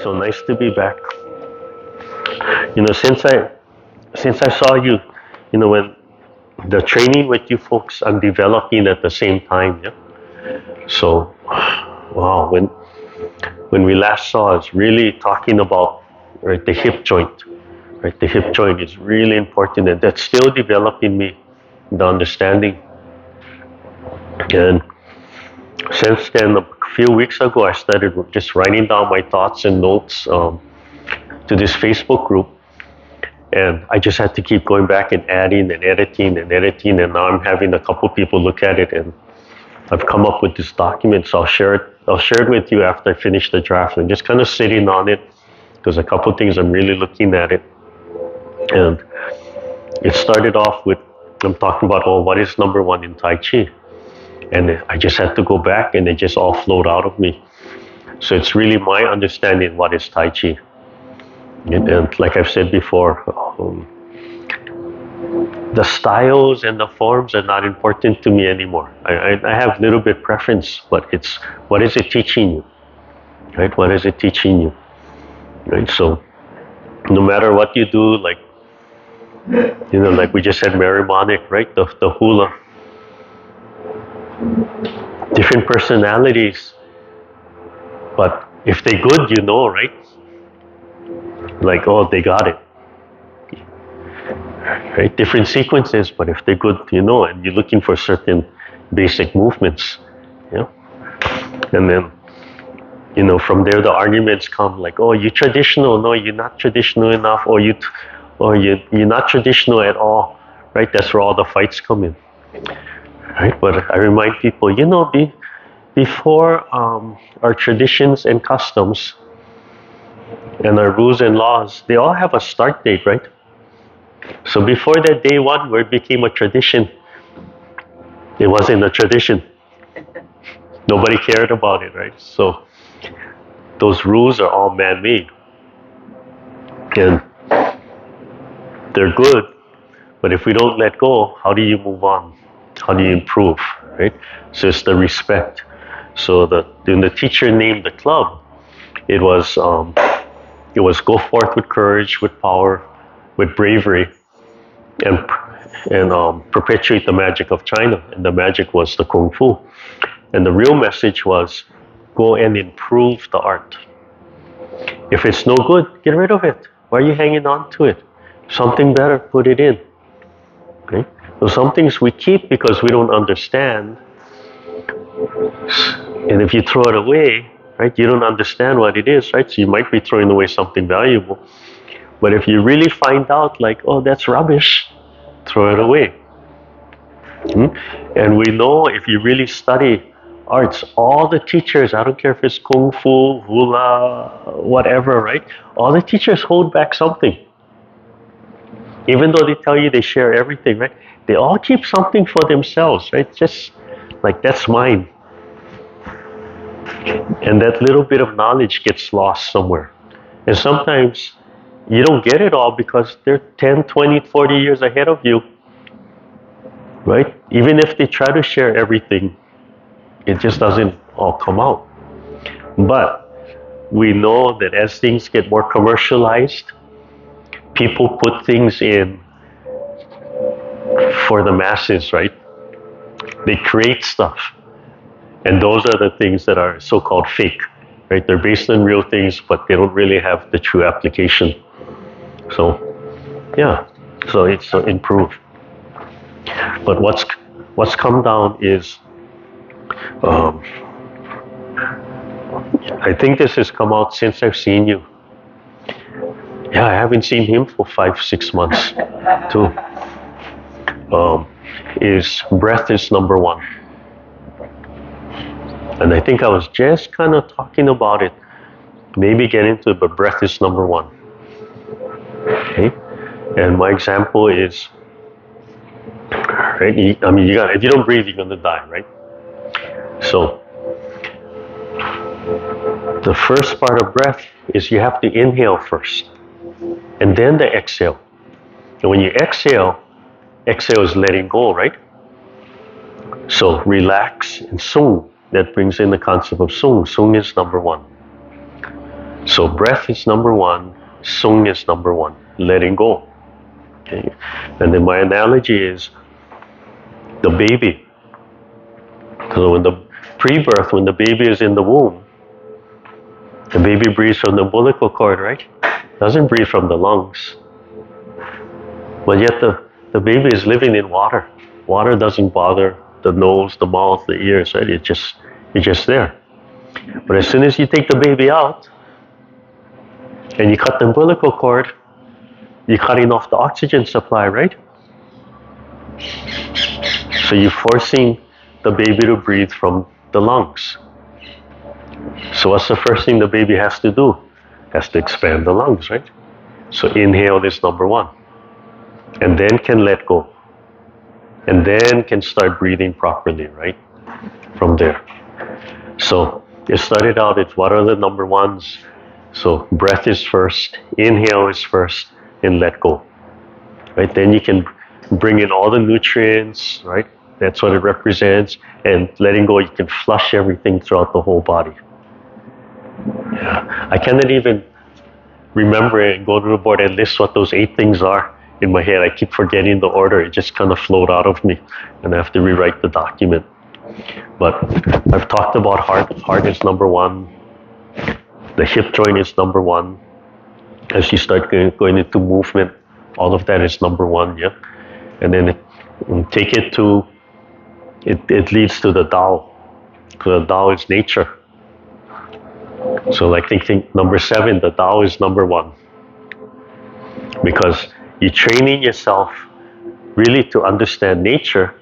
So nice to be back. Since I saw you, when the training with you folks I'm developing at the same time, yeah. So, wow, when we last saw, it's really talking about, right, the hip joint. Right, the hip joint is really important, and that's still developing me, the understanding. And since then, a few weeks ago, I started just writing down my thoughts and notes to this Facebook group. And I just had to keep going back and adding and editing and editing. And now I'm having a couple people look at it, and I've come up with this document. So I'll share it with you after I finish the draft. And just kind of sitting on it. There's a couple things I'm really looking at it. And it started off with, I'm talking about, what is number one in Taichi? And I just had to go back, and it just all flowed out of me. So it's really my understanding what is Taichi. And like I've said before, the styles and the forms are not important to me anymore. I have a little bit preference, but it's what is it teaching you, right? What is it teaching you, right? So no matter what you do, like we just said, Merrimonic, right? The hula, different personalities, but if they're good, right? Like, oh, they got it. Right? Different sequences, but if they're good, and you're looking for certain basic movements, and then, from there the arguments come, like, oh, you're traditional, no, you're not traditional enough, or you're not traditional at all, right? That's where all the fights come in, right? But I remind people, before our traditions and customs and our rules and laws, they all have a start date, right? So before that day one where it became a tradition, it wasn't a tradition. Nobody cared about it, right? So those rules are all man-made. And they're good, but if we don't let go, how do you move on? How do you improve, right? So it's the respect. So when the teacher named the club, it was go forth with courage, with power, with bravery, and perpetuate the magic of China. And the magic was the Kung Fu. And the real message was go and improve the art. If it's no good, get rid of it. Why are you hanging on to it? Something better, put it in. Okay? So some things we keep because we don't understand. And if you throw it away, right, you don't understand what it is, right? So you might be throwing away something valuable. But if you really find out, like, oh, that's rubbish, throw it away. And we know if you really study arts, all the teachers, I don't care if it's Kung Fu, Hula, whatever, right? All the teachers hold back something. Even though they tell you they share everything, right? They all keep something for themselves, right? Just like, that's mine. And that little bit of knowledge gets lost somewhere. And sometimes you don't get it all because they're 10, 20, 40 years ahead of you, right? Even if they try to share everything, it just doesn't all come out. But we know that as things get more commercialized, people put things in for the masses, right? They create stuff. And those are the things that are so-called fake, right? They're based on real things, but they don't really have the true application. So, yeah, so it's improved. But what's come down is, I think this has come out since I've seen you. Yeah, I haven't seen him for 5-6 months, too. Is breath is number one. And I think I was just kind of talking about it, maybe get into it, but breath is number one. Okay? And my example is, right? If you don't breathe, you're gonna die, right? So the first part of breath is you have to inhale first, and then the exhale. And when you exhale is letting go, right? So relax and sung. That brings in the concept of sung. Sung is number one. So breath is number one, sung is number one, letting go. Okay? And then my analogy is the baby. So when the pre-birth, when the baby is in the womb, the baby breathes from the umbilical cord, right? Doesn't breathe from the lungs. But yet the baby is living in water. Water doesn't bother the nose, the mouth, the ears, right? It's just there. But as soon as you take the baby out and you cut the umbilical cord, you're cutting off the oxygen supply, right? So you're forcing the baby to breathe from the lungs. So what's the first thing the baby has to do? Has to expand the lungs, right? So inhale is number one. And then can let go. And then can start breathing properly, right? From there. So it started out with what are the number ones? So breath is first, inhale is first, and let go. Right? Then you can bring in all the nutrients, right? That's what it represents. And letting go, you can flush everything throughout the whole body. Yeah. I cannot even remember it and go to the board and list what those 8 things are in my head. I keep forgetting the order. It just kind of flowed out of me, and I have to rewrite the document. But I've talked about heart. Heart is number one. The hip joint is number one. As you start going into movement, all of that is number one, yeah. And then take it to, it leads to the Tao. The Tao is nature. So like think number 7, the Tao is number one. Because you're training yourself really to understand nature.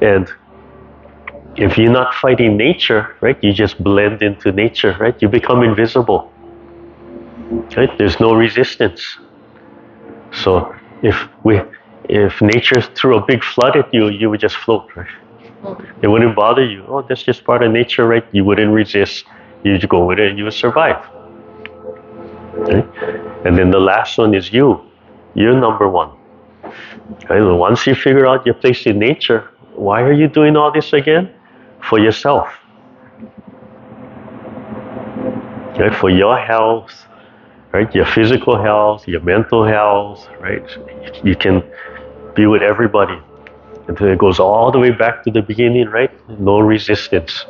And if you're not fighting nature, right, you just blend into nature, right? You become invisible. Right? There's no resistance. So if nature threw a big flood at you, you would just float, right? It wouldn't bother you. Oh, that's just part of nature, right? You wouldn't resist. You'd go with it and you would survive. Okay? And then the last one is you. You're number one. Okay? Once you figure out your place in nature, why are you doing all this again? For yourself. Okay? For your health, right? Your physical health, your mental health, right? You can be with everybody. Until it goes all the way back to the beginning, right? No resistance.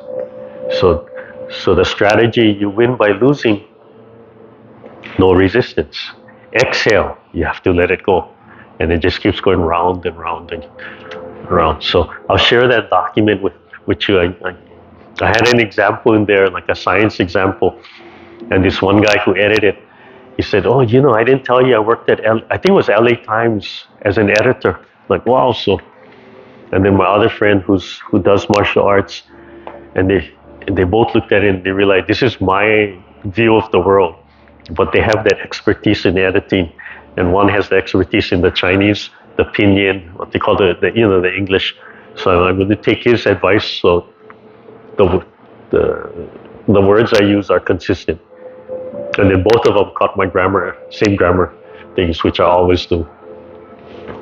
So the strategy, you win by losing. No resistance. Exhale, you have to let it go. And it just keeps going round and round and around. So I'll share that document with you. I had an example in there, like a science example. And this one guy who edited, he said, oh, I didn't tell you I worked at, I think it was LA Times as an editor. Like, wow. So, and then my other friend who does martial arts, and they both looked at it and they realized this is my view of the world. But they have that expertise in editing. And one has the expertise in the Chinese, the pinyin, what they call the English. So I'm going to take his advice. So the words I use are consistent. And then both of them caught my grammar, same grammar things, which I always do.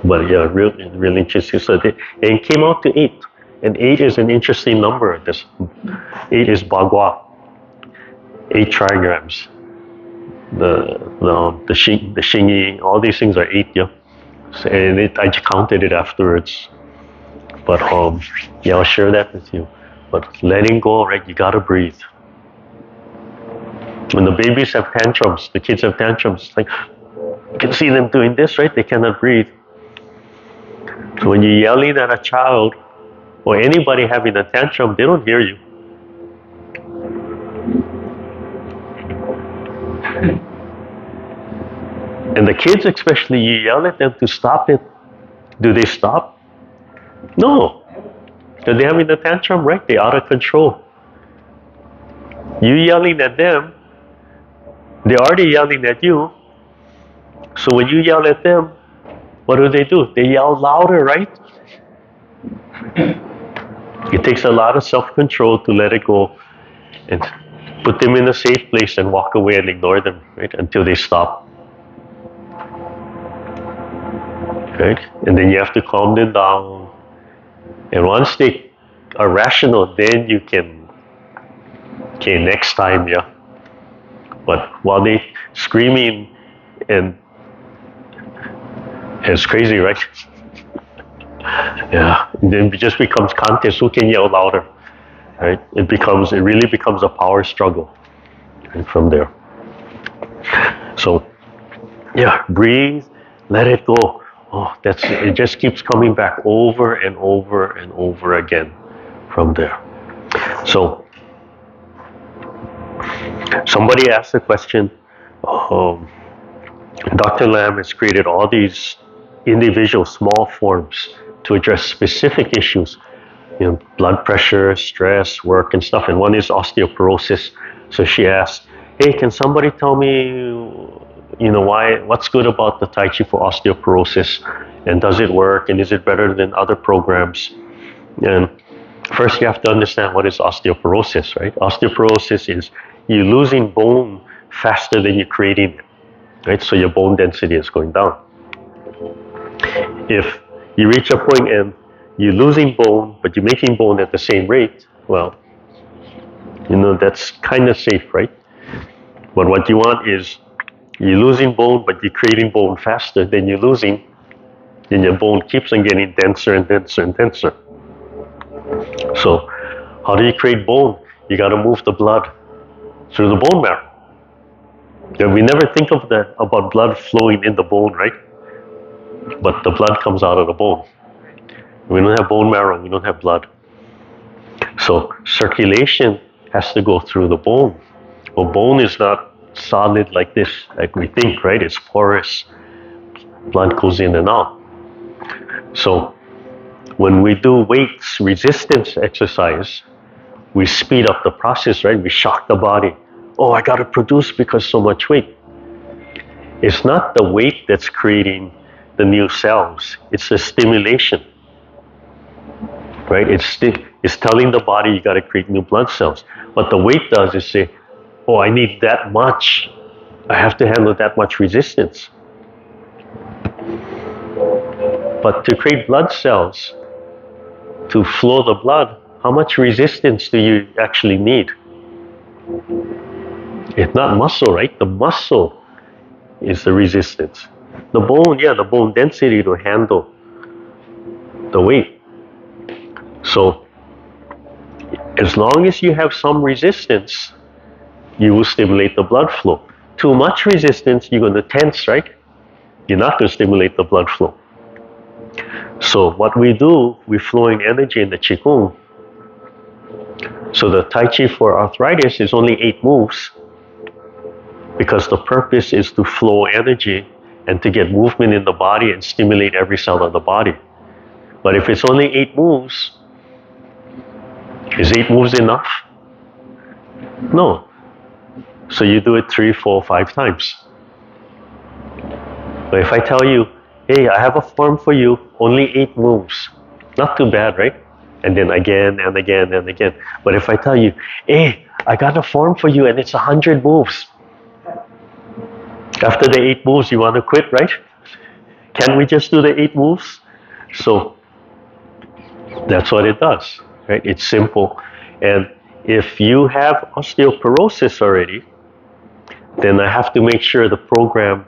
But yeah, really interesting. So it came out to 8. And 8 is an interesting number. 8 is Bagua. 8 trigrams. The Xingyi, all these things are 8, yeah. So, and I counted it afterwards. But yeah, I'll share that with you. But letting go, right? You gotta breathe. When the babies have tantrums, the kids have tantrums, like you can see them doing this, right? They cannot breathe. So when you're yelling at a child or anybody having a tantrum, they don't hear you. And the kids especially, you yell at them to stop it. Do they stop? No. Because they're having a tantrum, right? They're out of control. You yelling at them, they're already yelling at you. So when you yell at them, what do? They yell louder, right? It takes a lot of self-control to let it go and put them in a safe place and walk away and ignore them, right? Until they stop. Right? And then you have to calm them down. And once they are rational, then you can, okay, next time, yeah. But while they screaming and it's crazy, right? Yeah, and then it just becomes contest. Who can yell louder, right? It really becomes a power struggle, right, from there. So, yeah, breathe, let it go. Oh, it just keeps coming back over and over and over again from there. So, somebody asked the question, Dr. Lam has created all these individual small forms to address specific issues, blood pressure, stress, work, and stuff. And one is osteoporosis. So she asked, hey, can somebody tell me, what's good about the Taichi for osteoporosis? And does it work? And is it better than other programs? And first you have to understand what is osteoporosis, right? Osteoporosis is you losing bone faster than you're creating it, right? So your bone density is going down. If you reach a point and you're losing bone, but you're making bone at the same rate, well, that's kind of safe, right? But what you want is you're losing bone, but you're creating bone faster than you're losing, then your bone keeps on getting denser and denser and denser. So how do you create bone? You got to move the blood through the bone marrow. And we never think of about blood flowing in the bone, right? But the blood comes out of the bone. We don't have bone marrow, we don't have blood. So circulation has to go through the bone. Well, bone is not solid like this, like we think, right? It's porous. Blood goes in and out. So when we do weights, resistance exercise, we speed up the process, right? We shock the body. Oh, I got to produce because so much weight. It's not the weight that's creating the new cells. It's the stimulation, right? It's telling the body you got to create new blood cells. What the weight does is say, oh, I need that much. I have to handle that much resistance. But to create blood cells, to flow the blood, how much resistance do you actually need? It's not muscle, right? The muscle is the resistance. The bone, the bone density to handle the weight. So as long as you have some resistance, you will stimulate the blood flow. Too much resistance, you're going to tense, right? You're not going to stimulate the blood flow. So what we do, we're flowing energy in the Qigong. So the Taichi for arthritis is only 8 moves because the purpose is to flow energy and to get movement in the body and stimulate every cell of the body. But if it's only 8 moves, is 8 moves enough? No. So you do it 3, 4, 5 times. But if I tell you, hey, I have a form for you, only 8 moves, not too bad, right? And then again and again and again. But if I tell you, hey, I got a form for you and it's 100 moves. After the 8 moves, you want to quit, right? Can we just do the 8 moves? So that's what it does, right? It's simple. And if you have osteoporosis already, then I have to make sure the program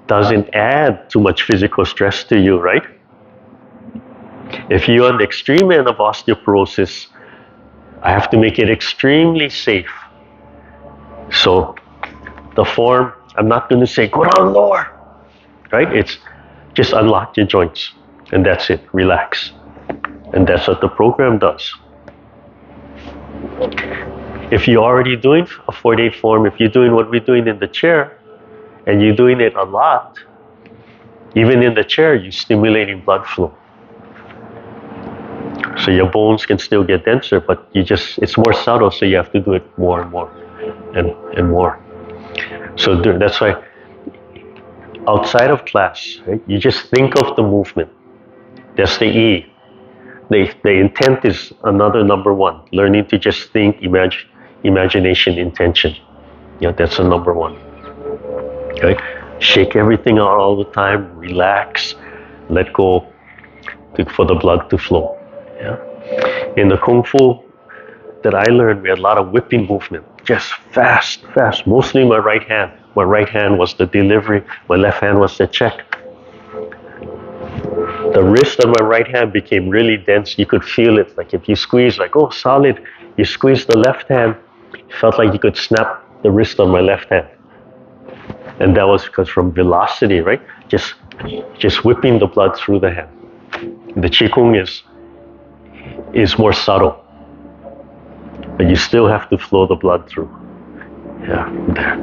doesn't add too much physical stress to you, right? If you're on the extreme end of osteoporosis, I have to make it extremely safe. So the form, I'm not going to say, go down lower, right? It's just unlock your joints and that's it, relax. And that's what the program does. If you're already doing a 48 form, if you're doing what we're doing in the chair, and you're doing it a lot, even in the chair, you're stimulating blood flow. So your bones can still get denser, but it's more subtle, so you have to do it more and more and more. So that's why outside of class, right, you just think of the movement. That's the E. The intent is another number 1. Learning to just think, imagination, intention. That's the number 1. Okay? Shake everything out all the time, relax, let go for the blood to flow. Yeah? In the Kung Fu that I learned, we had a lot of whipping movement. just fast, fast. Mostly my right hand. My right hand was the delivery. My left hand was the check. The wrist on my right hand became really dense. You could feel it. Like if you squeeze, like, oh, solid. You squeeze the left hand, it felt like you could snap the wrist on my left hand. And that was because from velocity, right? Just whipping the blood through the hand. The Qigong is more subtle. But you still have to flow the blood through. Yeah, there.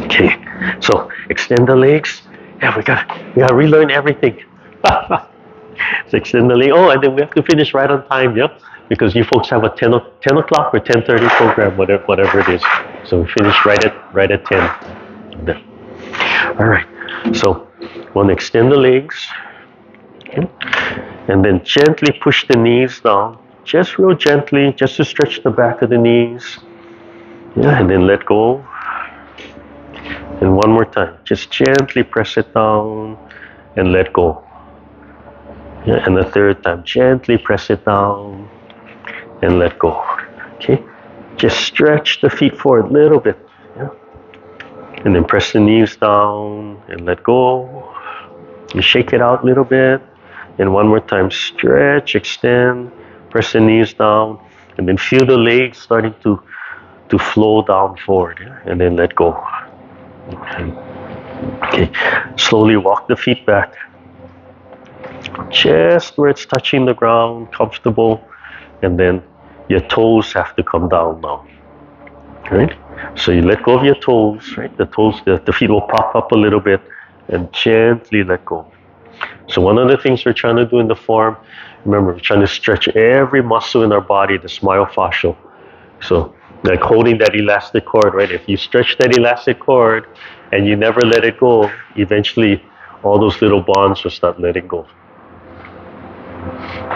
Okay, so extend the legs. Yeah, we gotta relearn everything. So extend the leg. Oh, and then we have to finish right on time, yeah? Because you folks have a 10 o'clock or 10:30 program, whatever it is. So we finish right at 10. There. All right, so want to extend the legs. Okay. And then gently push the knees down. Just real gently, just to stretch the back of the knees. Yeah, and then let go. And one more time, just gently press it down and let go. Yeah, and the third time, gently press it down and let go. Okay, just stretch the feet forward a little bit. Yeah, and then press the knees down and let go. You shake it out a little bit. And one more time, stretch, extend, press the knees down, and then feel the legs starting to flow down forward, yeah? And then let go. Okay, slowly walk the feet back. Just where it's touching the ground, comfortable, and then your toes have to come down now. Right? So you let go of your toes, right? The toes, the feet will pop up a little bit, and gently let go. So one of the things we're trying to do in the form, remember, we're trying to stretch every muscle in our body, the myofascial. So like holding that elastic cord, right? If you stretch that elastic cord and you never let it go, eventually all those little bonds will start letting go.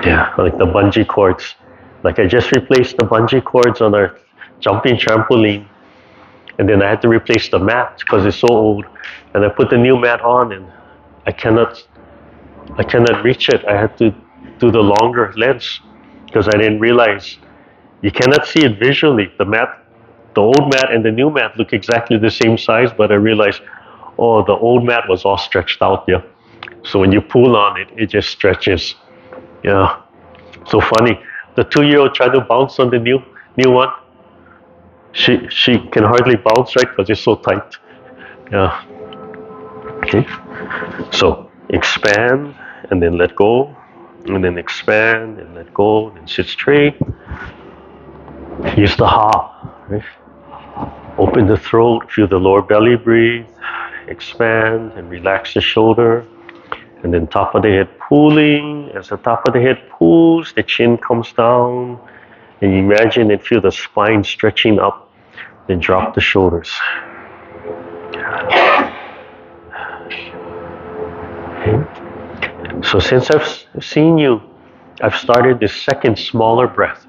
Yeah, like the bungee cords. Like I just replaced the bungee cords on our jumping trampoline, and then I had to replace the mat because it's so old. And I put the new mat on, and I cannot reach it. I had to do the longer lengths because I didn't realize you cannot see it visually. The old mat and the new mat look exactly the same size, but I realized, oh, the old mat was all stretched out, yeah. So when you pull on it, it just stretches. Yeah. So funny. The 2-year-old tried to bounce on the new one. She can hardly bounce, right? Because it's so tight. Yeah. Okay. So expand and then let go, and then expand and let go, and sit straight. Use the ha. Right? Open the throat, feel the lower belly breathe. Expand and relax the shoulder. And then top of the head pulling. As the top of the head pulls, the chin comes down. And you imagine and feel the spine stretching up. Then drop the shoulders. Okay. So since I've seen you, I've started this second smaller breath.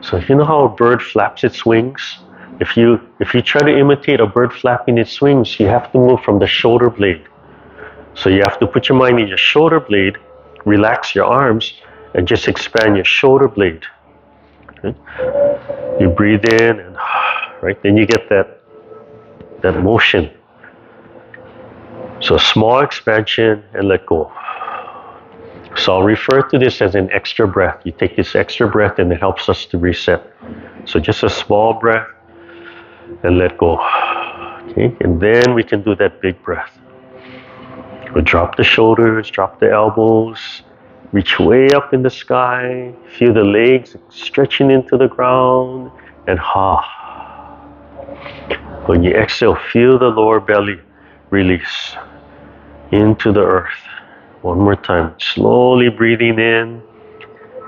So you know how a bird flaps its wings? If you try to imitate a bird flapping its wings, you have to move from the shoulder blade. So you have to put your mind in your shoulder blade, relax your arms, and just expand your shoulder blade. Okay? You breathe in and right, then you get that motion. So small expansion and let go. So I'll refer to this as an extra breath. You take this extra breath and it helps us to reset. So just a small breath and let go. Okay, and then we can do that big breath. We'll drop the shoulders, drop the elbows, reach way up in the sky, feel the legs stretching into the ground, and ha. When you exhale, feel the lower belly release into the earth. One more time, slowly breathing in.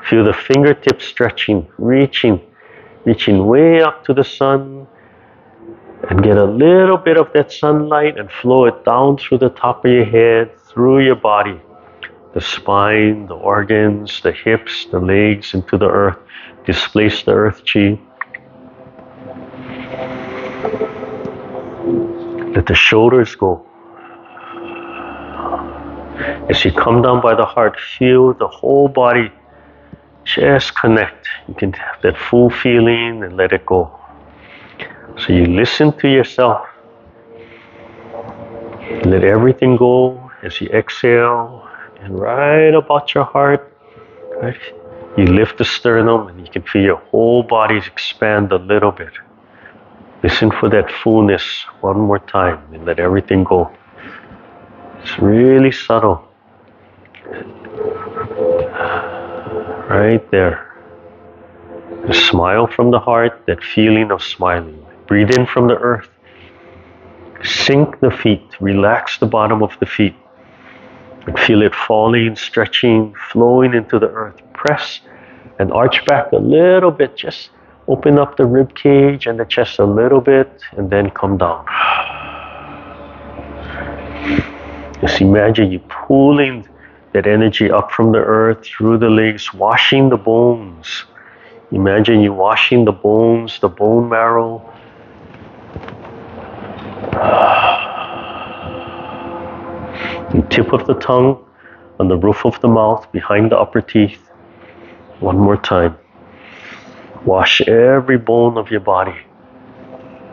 Feel the fingertips stretching, reaching way up to the sun. And get a little bit of that sunlight and flow it down through the top of your head, through your body. The spine, the organs, the hips, the legs into the earth. Displace the earth chi. Let the shoulders go. As you come down by the heart, feel the whole body just connect. You can have that full feeling and let it go. So you listen to yourself. Let everything go as you exhale. And right about your heart, right, you lift the sternum and you can feel your whole body expand a little bit. Listen for that fullness one more time and let everything go. It's really subtle. Right there. The smile from the heart, that feeling of smiling. Breathe in from the earth. Sink the feet, relax the bottom of the feet. And feel it falling, stretching, flowing into the earth. Press and arch back a little bit. Just open up the rib cage and the chest a little bit and then come down. Just imagine you pulling that energy up from the earth through the legs, washing the bones. Imagine you washing the bones, the bone marrow. The tip of the tongue on the roof of the mouth, behind the upper teeth. One more time. Wash every bone of your body.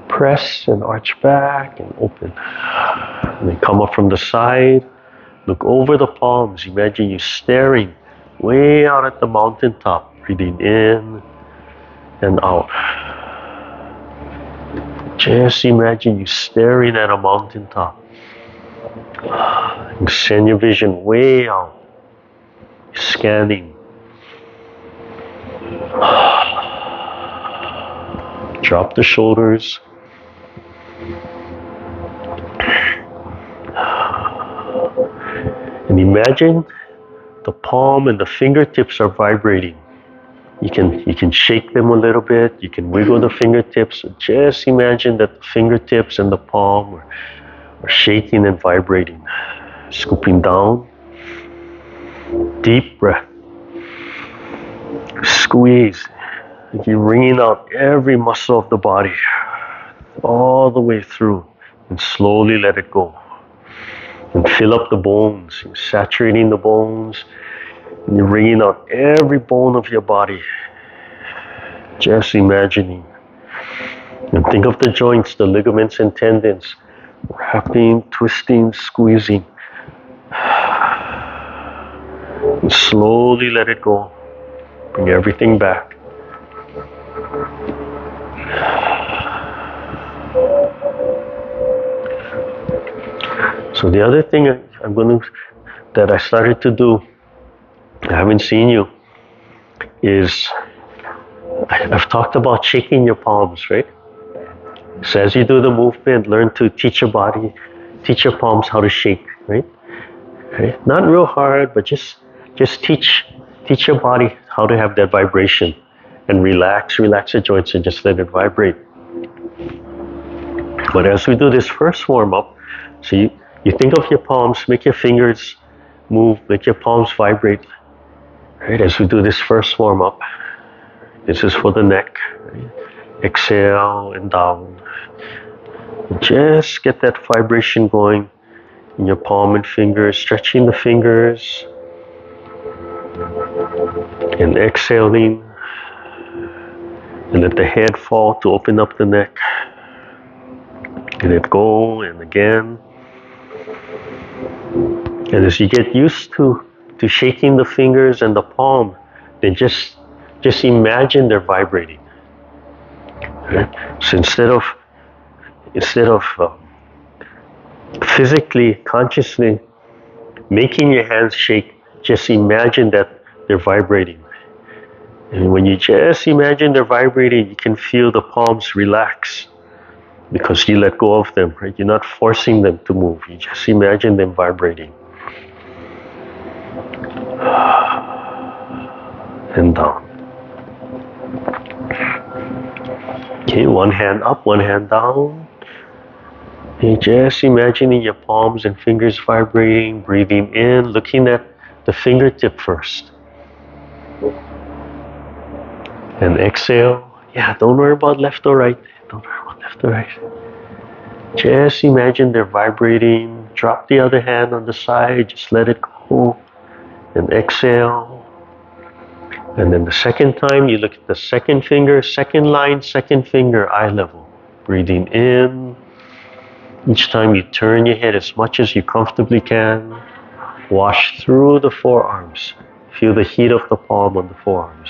Press and arch back and open. And then come up from the side. Look over the palms. Imagine you staring way out at the mountaintop. Breathing in and out. Just imagine you staring at a mountaintop. And send your vision way out. Scanning. Drop the shoulders. And imagine the palm and the fingertips are vibrating. You can shake them a little bit. You can wiggle the fingertips. So just imagine that the fingertips and the palm are shaking and vibrating. Scooping down. Deep breath. Squeeze. You're wringing out every muscle of the body. All the way through. And slowly let it go. And fill up the bones. You're saturating the bones. And you're wringing out every bone of your body. Just imagining. And think of the joints, the ligaments and tendons. Wrapping, twisting, squeezing. And slowly let it go. Bring everything back. So the other thing that I started to do, I haven't seen you, is I've talked about shaking your palms, right? So as you do the movement, learn to teach your body, teach your palms how to shake, right? Not real hard, but just teach your body how to have that vibration and relax your joints and just let it vibrate. But as we do this first warm up, so you think of your palms, make your fingers move, make your palms vibrate. Right? As we do this first warm up, this is for the neck. Right? Exhale and down. Just get that vibration going in your palm and fingers, stretching the fingers. And exhaling. And let the head fall to open up the neck. Let it go, and again. And as you get used to shaking the fingers and the palm, then just imagine they're vibrating. Right? So instead of physically, consciously making your hands shake, just imagine that they're vibrating. And when you just imagine they're vibrating, you can feel the palms relax because you let go of them, right? You're not forcing them to move. You just imagine them vibrating. And down. Okay, one hand up, one hand down. And just imagining your palms and fingers vibrating, breathing in, looking at the fingertip first. And exhale. Yeah, don't worry about left or right. Don't worry about left or right. Just imagine they're vibrating. Drop the other hand on the side. Just let it go. And exhale. And then the second time, you look at the second finger, second line, second finger, eye level. Breathing in. Each time you turn your head as much as you comfortably can. Wash through the forearms. Feel the heat of the palm on the forearms.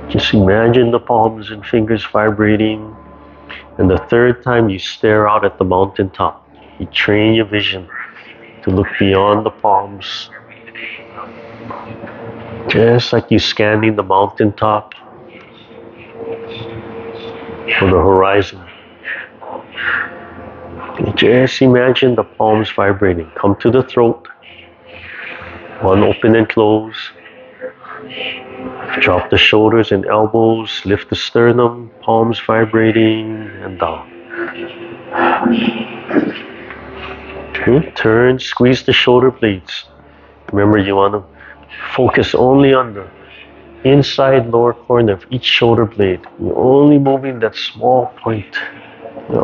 Just imagine the palms and fingers vibrating. And the third time you stare out at the mountaintop. You train your vision to look beyond the palms. Just like you scanning the mountaintop or the horizon. Just imagine the palms vibrating. Come to the throat. One open and close. Drop the shoulders and elbows. Lift the sternum. Palms vibrating and down. Okay. Turn. Squeeze the shoulder blades. Remember, you want to focus only on the inside lower corner of each shoulder blade. You're only moving that small point.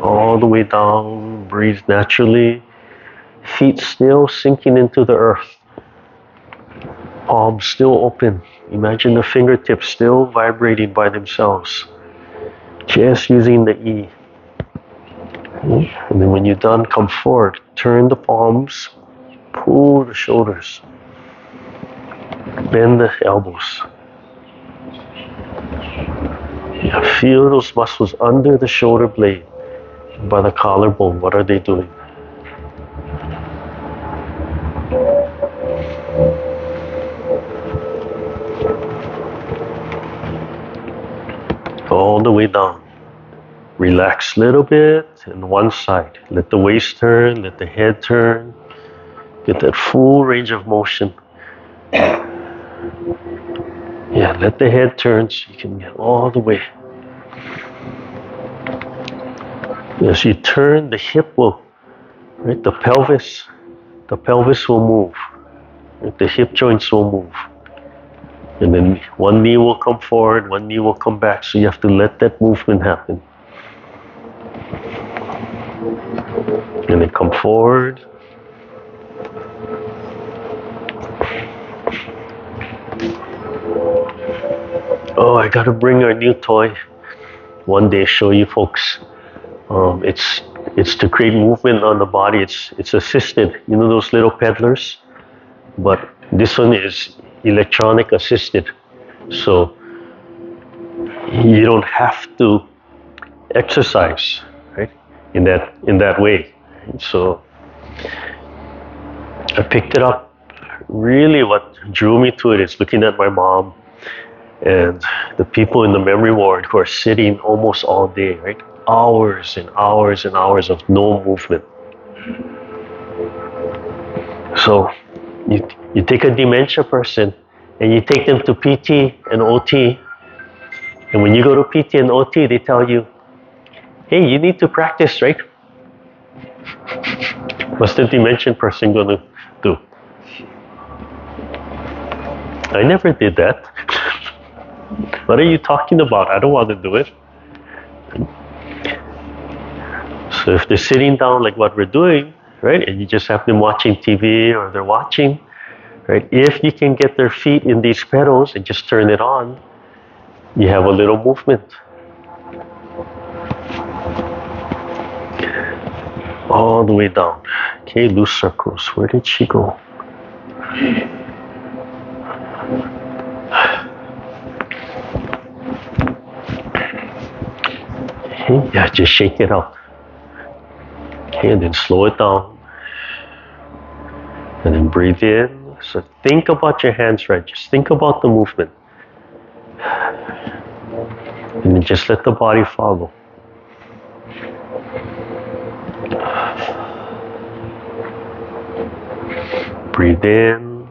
All the way down. Breathe naturally. Feet still sinking into the earth. Palms still open. Imagine the fingertips still vibrating by themselves. Just using the E. And then when you're done, come forward. Turn the palms. Pull the shoulders. Bend the elbows. Yeah, feel those muscles under the shoulder blade. By the collarbone, what are they doing? All the way down. Relax a little bit in one side. Let the waist turn, let the head turn. Get that full range of motion. Yeah, let the head turn so you can get all the way. As you turn, the hip will, right? The pelvis will move. Right? The hip joints will move. And then one knee will come forward, one knee will come back. So you have to let that movement happen. And then come forward. Oh, I gotta bring our new toy. One day show you folks. It's to create movement on the body. It's assisted. You know those little peddlers? But this one is electronic assisted. So you don't have to exercise, right? In that way. So I picked it up. Really what drew me to it is looking at my mom and the people in the memory ward who are sitting almost all day, right? Hours and hours and hours of no movement. So you take a dementia person and you take them to PT and OT, and when you go to PT and OT, they tell you, hey, you need to practice, right? What's the dementia person gonna do? I never did that. What are you talking about? I don't want to do it. So if they're sitting down like what we're doing, right, and you just have them watching TV or they're watching, right, if you can get their feet in these pedals and just turn it on, you have a little movement. All the way down. Okay, loose circles. Where did she go? Okay, yeah, just shake it out. Okay, and then slow it down. And then breathe in. So think about your hands, right? Just think about the movement. And then just let the body follow. Breathe in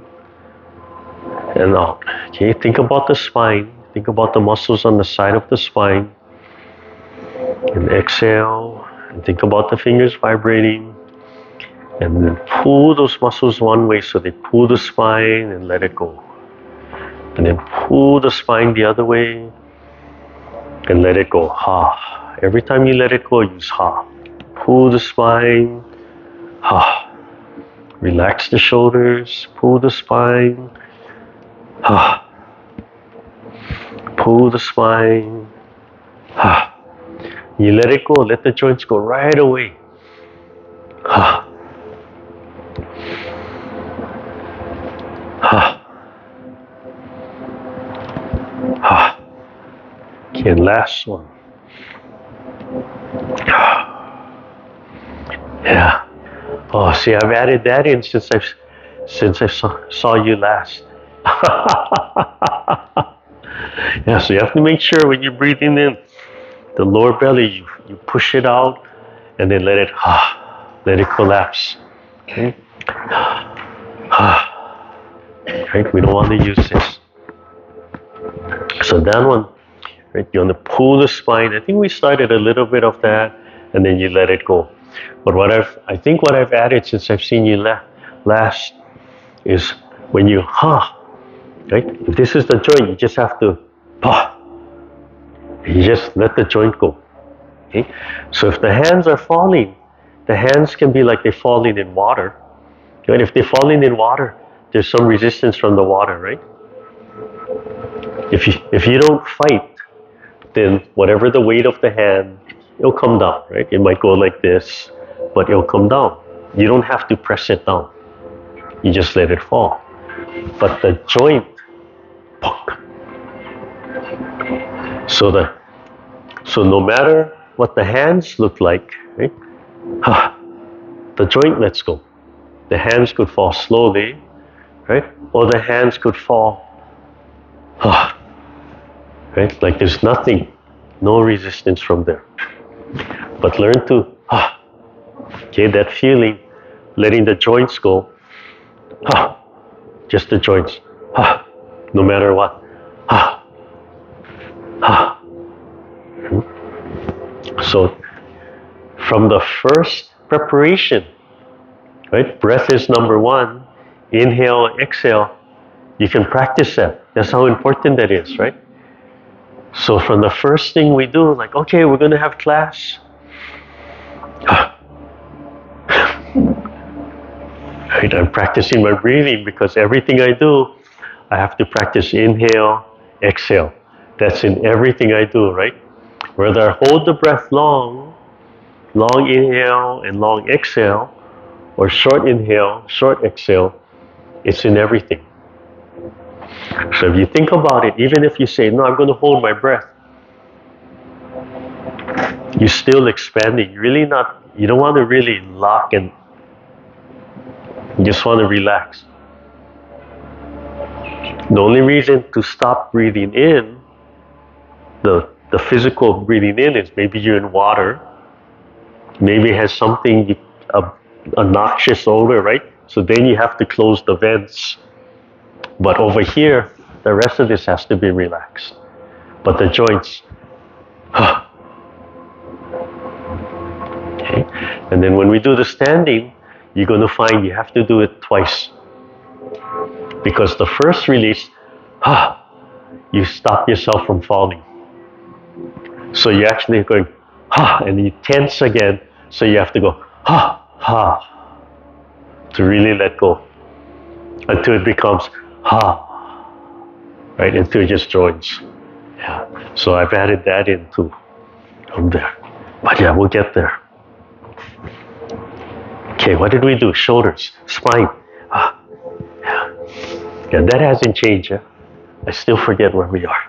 and out. Okay, think about the spine. Think about the muscles on the side of the spine. And exhale. And think about the fingers vibrating. And then pull those muscles one way, so they pull the spine and let it go. And then pull the spine the other way and let it go. Ha. Every time you let it go, use ha. Pull the spine. Ha. Relax the shoulders. Pull the spine. Ha. pull the spine. You let it go, let the joints go right away. Okay, last one. Yeah. Oh, see, I've added that in since I saw you last. Yeah, so you have to make sure when you're breathing in, the lower belly, you push it out and then let it collapse. Okay. Right, we don't want to use this. So that one, right, you want to pull the spine. I think we started a little bit of that, and then you let it go. But I think what I've added since I've seen you last is when you right? If this is the joint, you just have to you just let the joint go. Okay? So if the hands are falling, the hands can be like they're falling in water. Right? If they're falling in water, there's some resistance from the water, right? If you don't fight, then whatever the weight of the hand, it'll come down, right? It might go like this, but it'll come down. You don't have to press it down. You just let it fall. But the joint, so no matter what the hands look like, right? The joint lets go. The hands could fall slowly, right? Or the hands could fall, right? Like there's nothing, no resistance from there. But learn to, okay, that feeling, letting the joints go, just the joints, no matter what, So from the first preparation, right? Breath is number one. Inhale, exhale. You can practice that. That's how important that is, right? So from the first thing we do, like, okay, we're going to have class. Right? I'm practicing my breathing because everything I do, I have to practice inhale, exhale. That's in everything I do, right? Whether I hold the breath long inhale and long exhale, or short inhale, short exhale, it's in everything. So if you think about it, even if you say, no, I'm going to hold my breath, you're still expanding. You don't want to really lock and you just want to relax. The only reason to stop breathing in, the physical breathing in, is maybe you're in water, maybe it has something, a noxious odor, right? So then you have to close the vents. But over here, the rest of this has to be relaxed. But the joints, okay? And then when we do the standing, you're going to find you have to do it twice. Because the first release, you stop yourself from falling. So you're actually going, and you tense again, so you have to go, to really let go. Until it becomes, right, until it just joins. Yeah. So I've added that in too, from there. But yeah, we'll get there. Okay, what did we do? Shoulders, spine. Yeah, that hasn't changed. Yeah? I still forget where we are.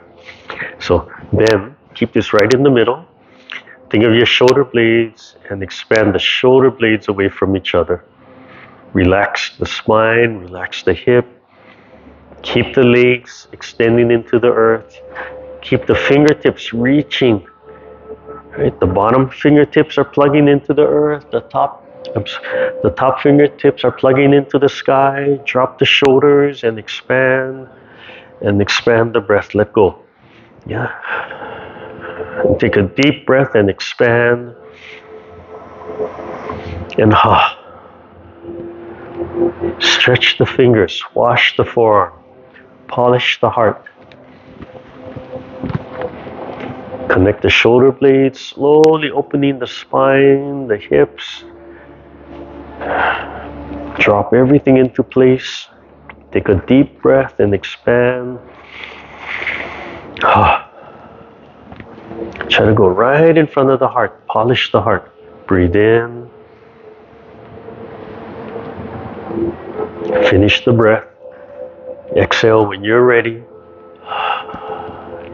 So then, keep this right in the middle. Think of your shoulder blades and expand the shoulder blades away from each other. Relax the spine, relax the hip. Keep the legs extending into the earth. Keep the fingertips reaching. Right? The bottom fingertips are plugging into the earth. The top fingertips are plugging into the sky. Drop the shoulders and expand the breath. Let go. Yeah. And take a deep breath and expand. And stretch the fingers, wash the forearm, polish the heart. Connect the shoulder blades, slowly opening the spine, the hips. Drop everything into place. Take a deep breath and expand. Try to go right in front of the heart. Polish the heart. Breathe in. Finish the breath. Exhale when you're ready.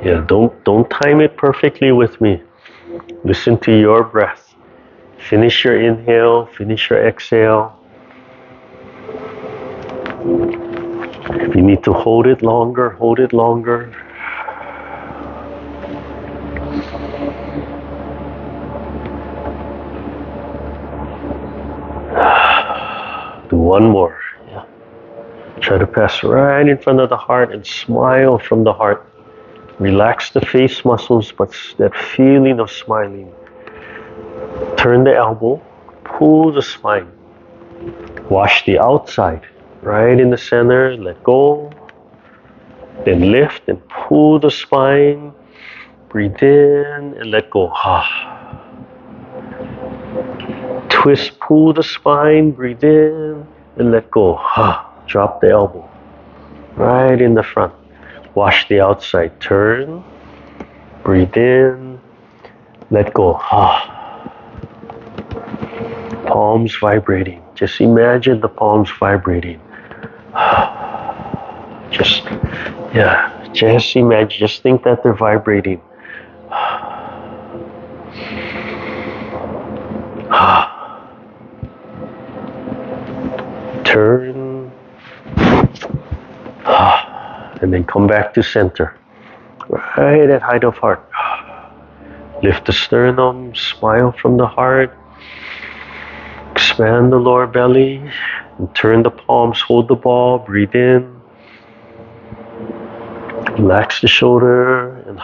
Yeah, don't time it perfectly with me. Listen to your breath. Finish your inhale, finish your exhale. If you need to hold it longer, hold it longer. Do one more. Yeah. Try to pass right in front of the heart and smile from the heart. Relax the face muscles, but that feeling of smiling. Turn the elbow, pull the spine. Wash the outside, right in the center, let go. Then lift and pull the spine. Breathe in and let go. Twist, pull the spine, breathe in and let go. Drop the elbow, right in the front. Wash the outside, turn, breathe in, let go. Palms vibrating. Just imagine the palms vibrating. Just imagine, just think that they're vibrating. Turn. And then come back to center. Right at height of heart. Lift the sternum, smile from the heart. Expand the lower belly. And turn the palms, hold the ball, breathe in. Relax the shoulder and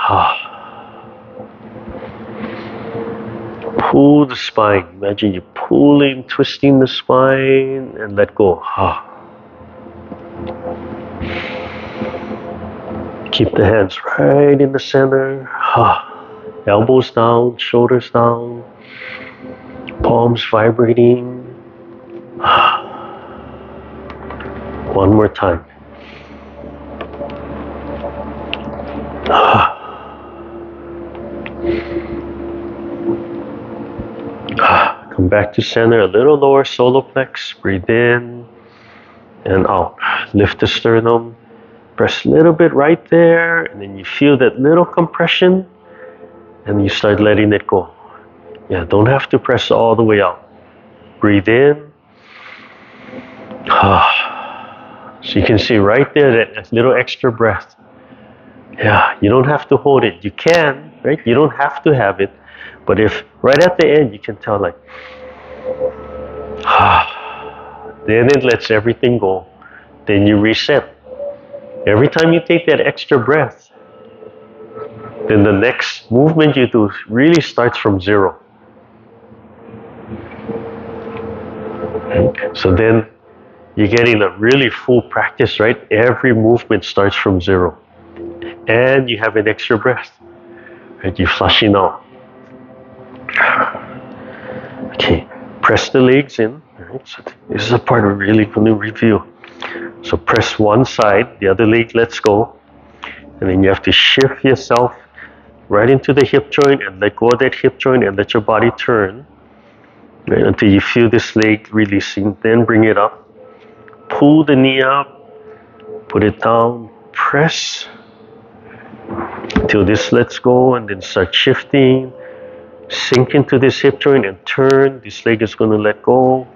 pull the spine. Imagine you pulling, twisting the spine and let go. Keep the hands right in the center. Elbows down, shoulders down. Palms vibrating. One more time. Come back to center, a little lower, solar plex. Breathe in and out. Lift the sternum. Press a little bit right there, and then you feel that little compression, and you start letting it go. Yeah, don't have to press all the way out. Breathe in. So you can see right there that little extra breath. Yeah, you don't have to hold it. You can, right? You don't have to have it. But if right at the end you can tell like, then it lets everything go. Then you reset. Every time you take that extra breath, then the next movement you do really starts from zero. So then you're getting a really full practice, right? Every movement starts from zero. And you have an extra breath, right? You're flushing out. Okay, press the legs in. Right? So this is a part we're really going to review. So press one side, the other leg lets go. And then you have to shift yourself right into the hip joint and let go of that hip joint and let your body turn. Right, until you feel this leg releasing. Then bring it up. Pull the knee up. Put it down. Press until this lets go, and then start shifting. Sink into this hip joint and turn. This leg is going to let go.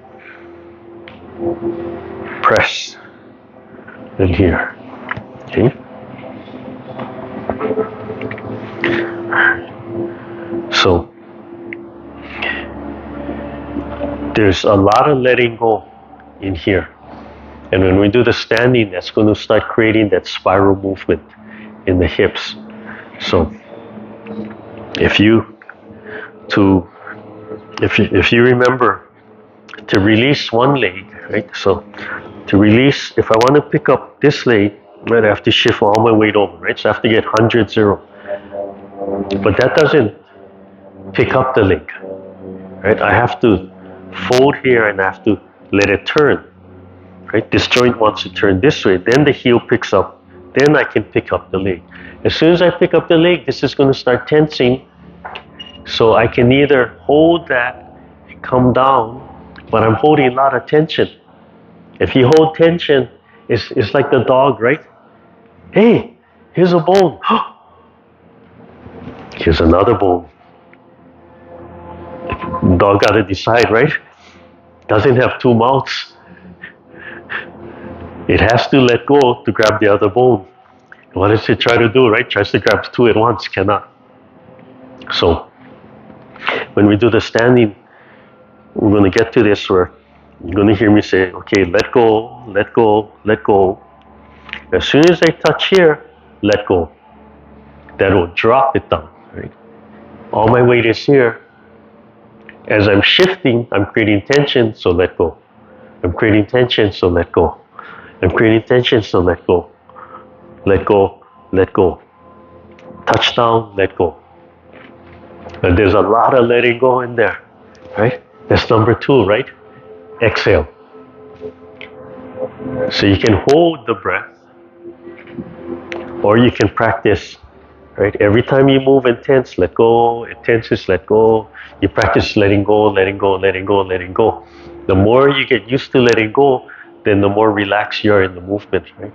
Press. And here. Okay. So there's a lot of letting go in here. And when we do the standing, that's going to start creating that spiral movement in the hips. So if you remember to release one leg, right? So to release, if I want to pick up this leg, right, I have to shift all my weight over, right? So I have to get 100, 0. But that doesn't pick up the leg, right? I have to fold here and I have to let it turn, right? This joint wants to turn this way, then the heel picks up, then I can pick up the leg. As soon as I pick up the leg, this is going to start tensing, So I can either hold that, come down, but I'm holding a lot of tension. If you hold tension, it's like the dog, right? Hey, here's a bone. Here's another bone. Dog got to decide, right? Doesn't have two mouths. It has to let go to grab the other bone. What does it try to do, right? Tries to grab two at once, cannot. So when we do the standing, we're going to get to this where you're going to hear me say, okay, let go, let go, let go. As soon as I touch here, let go. That will drop it down, right? All my weight is here. As I'm shifting, I'm creating tension, so let go. I'm creating tension, so let go. I'm creating tension, so let go. Let go, let go. Touch down, let go. And there's a lot of letting go in there, right? That's number 2, right? Exhale. So you can hold the breath, or you can practice, right? Every time you move and tense, let go. It tenses, let go. You practice letting go, letting go, letting go, letting go. The more you get used to letting go, then the more relaxed you are in the movement, right?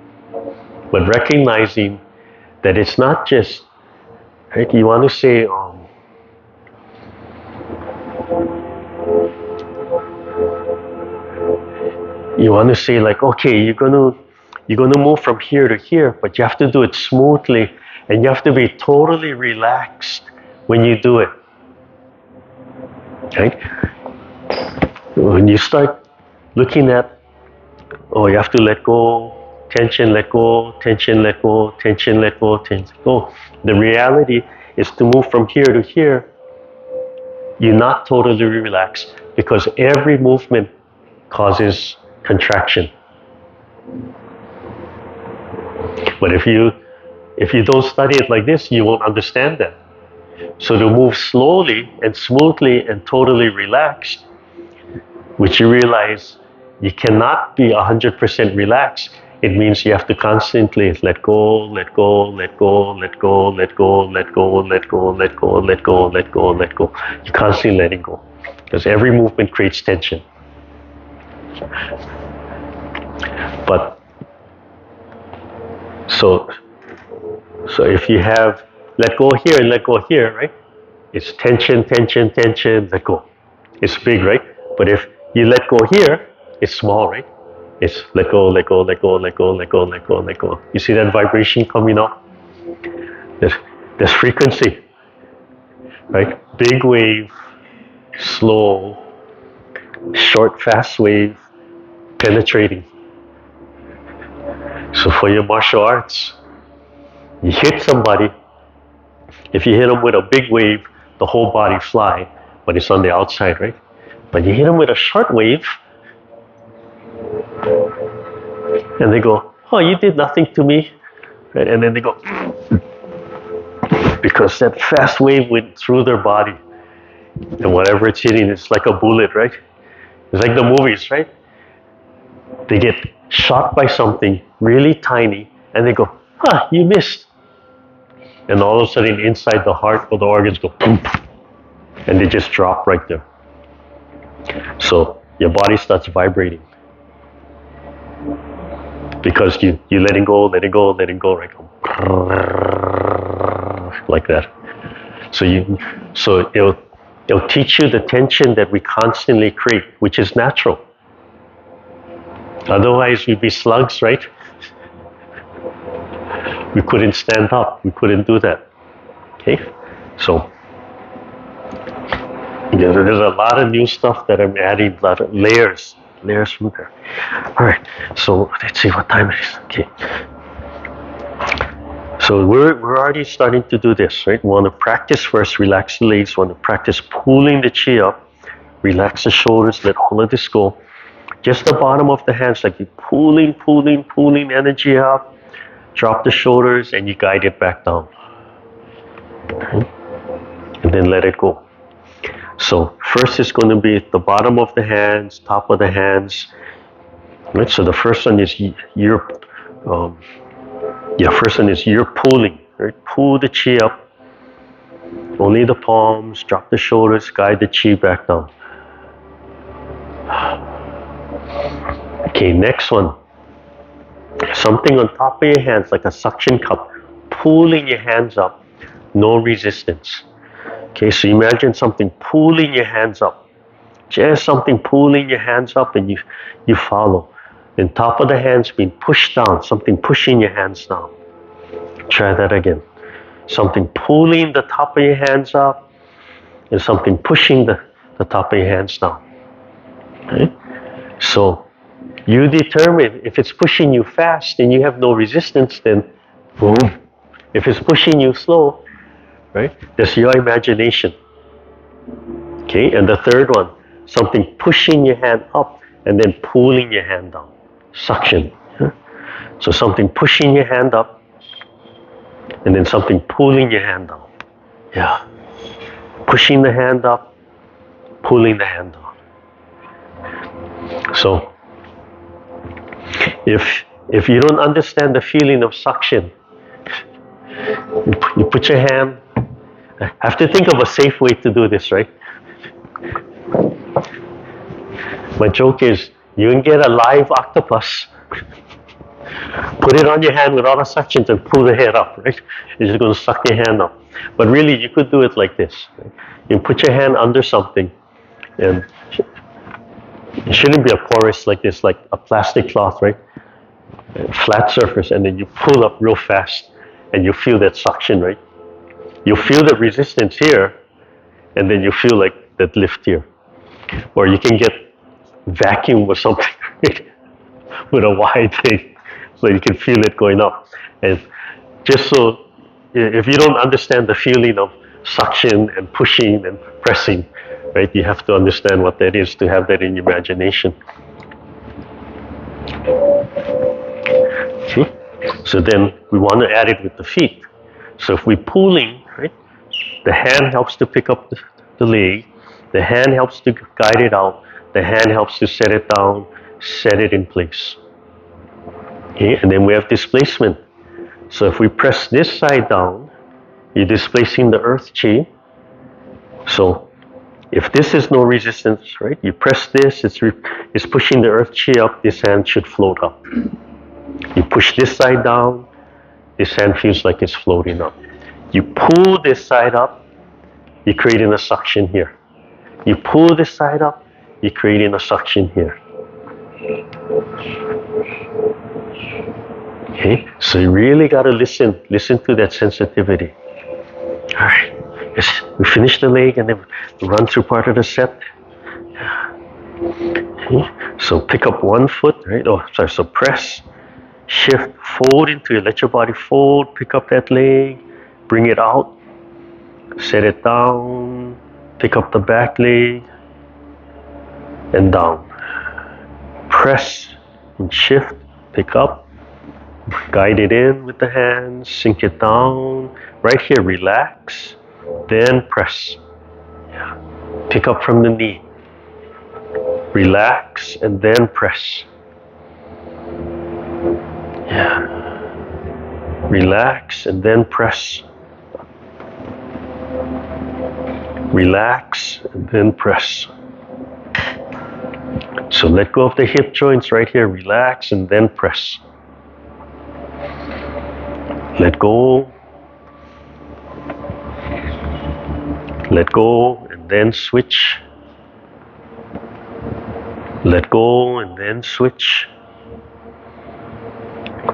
But recognizing that it's not just, right? You want to say, like, okay, you're gonna move from here to here, but you have to do it smoothly, and you have to be totally relaxed when you do it, right? When you start looking at, oh, you have to let go, tension, let go, tension, let go, tension, let go, tension, let go. The reality is to move from here to here, you're not totally relaxed because every movement causes contraction. But if you don't study it like this, you won't understand that. So to move slowly and smoothly and totally relaxed, which you realize you cannot be 100% relaxed, it means you have to constantly let go, let go, let go, let go, let go, let go, let go, let go, let go, let go, let go. You're constantly letting go because every movement creates tension. But so if you have let go here and let go here, right? It's tension, tension, tension, let go. It's big, right? But if you let go here, it's small, right? It's let go, let go, let go, let go, let go, let go, let go. You see that vibration coming up? There's frequency, right? Big wave, slow, short, fast wave, penetrating. So for your martial arts, you hit somebody, if you hit them with a big wave, the whole body fly, but it's on the outside, right? But you hit them with a short wave, and they go, oh, you did nothing to me, right? And then they go, because that fast wave went through their body, and whatever it's hitting, it's like a bullet, right? It's like the movies, right? They get shot by something really tiny, and they go, you missed. And all of a sudden, inside the heart or the organs go, boom, and they just drop right there. So your body starts vibrating because you letting go, letting go, letting go, right? Like that. So it'll teach you the tension that we constantly create, which is natural. Otherwise, we'd be slugs, right? We couldn't stand up. We couldn't do that. Okay? So there's a lot of new stuff that I'm adding, a lot of layers from there. All right. So let's see what time it is. Okay. So we're already starting to do this, right? We want to practice first, relax the legs. We want to practice pulling the chi up, relax the shoulders, let all of this go. Just the bottom of the hands, like you're pulling energy up. Drop the shoulders and you guide it back down. Okay. And then let it go. So first it's going to be at the bottom of the hands, top of the hands. Right? So the first one is you're pulling. Right? Pull the chi up. Only the palms. Drop the shoulders. Guide the chi back down. Okay, next one. Something on top of your hands like a suction cup. Pulling your hands up. No resistance. Okay, so imagine something pulling your hands up. Just something pulling your hands up and you follow. And top of the hands being pushed down. Something pushing your hands down. Try that again. Something pulling the top of your hands up and something pushing the top of your hands down. Okay? So you determine if it's pushing you fast and you have no resistance, then boom. If it's pushing you slow, right? That's your imagination. Okay, and the third one, something pushing your hand up and then pulling your hand down. Suction. Yeah? So something pushing your hand up and then something pulling your hand down. Yeah. Pushing the hand up, pulling the hand down. So if you don't understand the feeling of suction, you put your hand. I have to think of a safe way to do this, right? My joke is you can get a live octopus, put it on your hand with all the suctions and pull the head up, right? It's just going to suck your hand up. But really, you could do it like this. Right? You put your hand under something, and it shouldn't be a porous like this, like a plastic cloth, right? A flat surface, and then you pull up real fast, and you feel that suction, right? You feel the resistance here, and then you feel like that lift here. Or you can get vacuum or something, right? With a wide thing, so you can feel it going up. And just so, if you don't understand the feeling of suction and pushing and pressing, right? You have to understand what that is to have that in your imagination. See? So then we want to add it with the feet. So if we're pulling, right? The hand helps to pick up the leg. The hand helps to guide it out. The hand helps to set it down, set it in place. Okay, and then we have displacement. So if we press this side down, you're displacing the earth chi. So if this is no resistance, right? You press this, it's pushing the earth chi up. This hand should float up. You push this side down, this hand feels like it's floating up. You pull this side up, you're creating a suction here. You pull this side up, you're creating a suction here. Okay, so you really got to listen to that sensitivity. All right, we finish the leg and then run through part of the set. Okay. So pick up one foot, right? Oh, sorry. So press, shift, fold into it. Let your body fold. Pick up that leg, bring it out, set it down. Pick up the back leg and down. Press and shift. Pick up. Guide it in with the hands, sink it down. Right here, relax, then press. Yeah. Pick up from the knee. Relax and then press. Yeah. Relax and then press. Relax and then press. So let go of the hip joints right here. Relax and then press. Let go. Let go and then switch. Let go and then switch.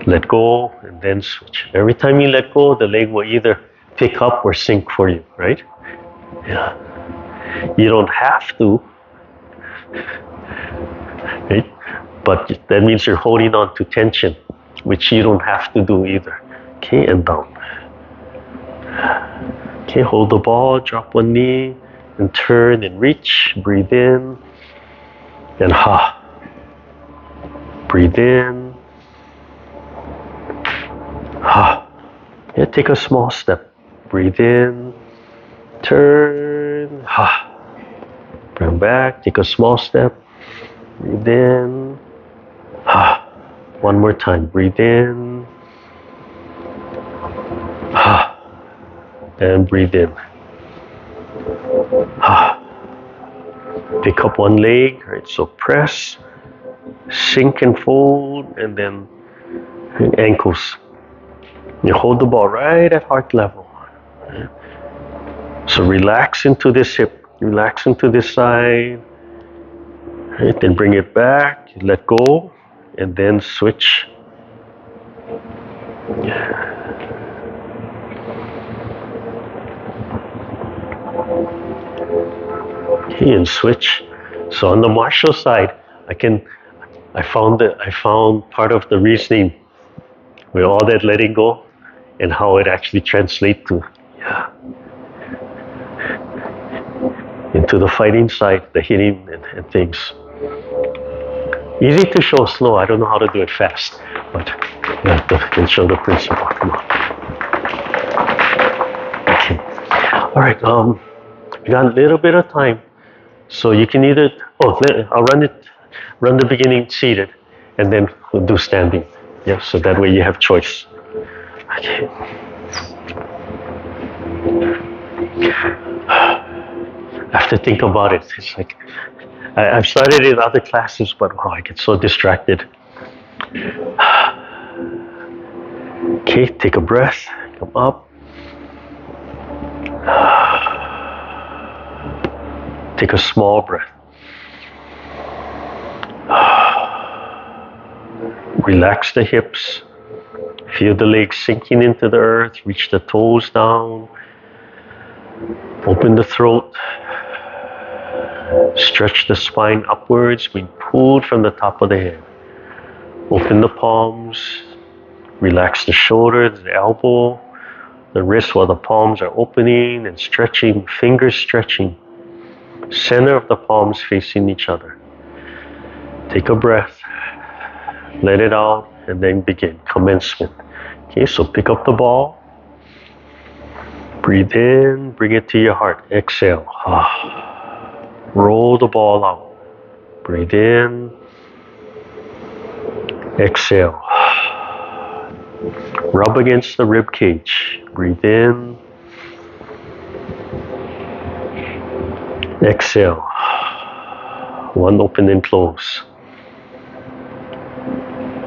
Let go and then switch. Every time you let go, the leg will either pick up or sink for you, right? Yeah. You don't have to, right? But that means you're holding on to tension, which you don't have to do either. Okay, and down. Okay, hold the ball, drop one knee, and turn and reach. Breathe in, and ha. Breathe in, ha. Yeah, take a small step. Breathe in, turn, ha. Bring back, take a small step. Breathe in, ha. One more time. Breathe in, ha. And breathe in. Pick up one leg, right? So press, sink and fold, and then ankles. You hold the ball right at heart level. So relax into this hip, relax into this side, right? Then bring it back, let go, and then switch. Okay, and switch. So on the martial side, I found part of the reasoning with all that letting go and how it actually translates to into the fighting side, the hitting and things. Easy to show slow. I don't know how to do it fast, but you have to show the principle. Come on. Okay. All right. We got a little bit of time, so you can either. I'll run the beginning seated, and then we'll do standing. Yeah. So that way you have choice. Okay. I have to think about it. It's like I've started in other classes, but I get so distracted. Okay, take a breath, come up. Take a small breath. Relax the hips. Feel the legs sinking into the earth. Reach the toes down. Open the throat. Stretch the spine upwards, being pulled from the top of the head. Open the palms. Relax the shoulders, the elbow, the wrist while the palms are opening and stretching, fingers stretching. Center of the palms facing each other. Take a breath. Let it out and then begin. Commencement. Okay, so pick up the ball. Breathe in, bring it to your heart. Exhale. Roll the ball out. Breathe in. Exhale. Rub against the rib cage. Breathe in. Exhale. One open and close.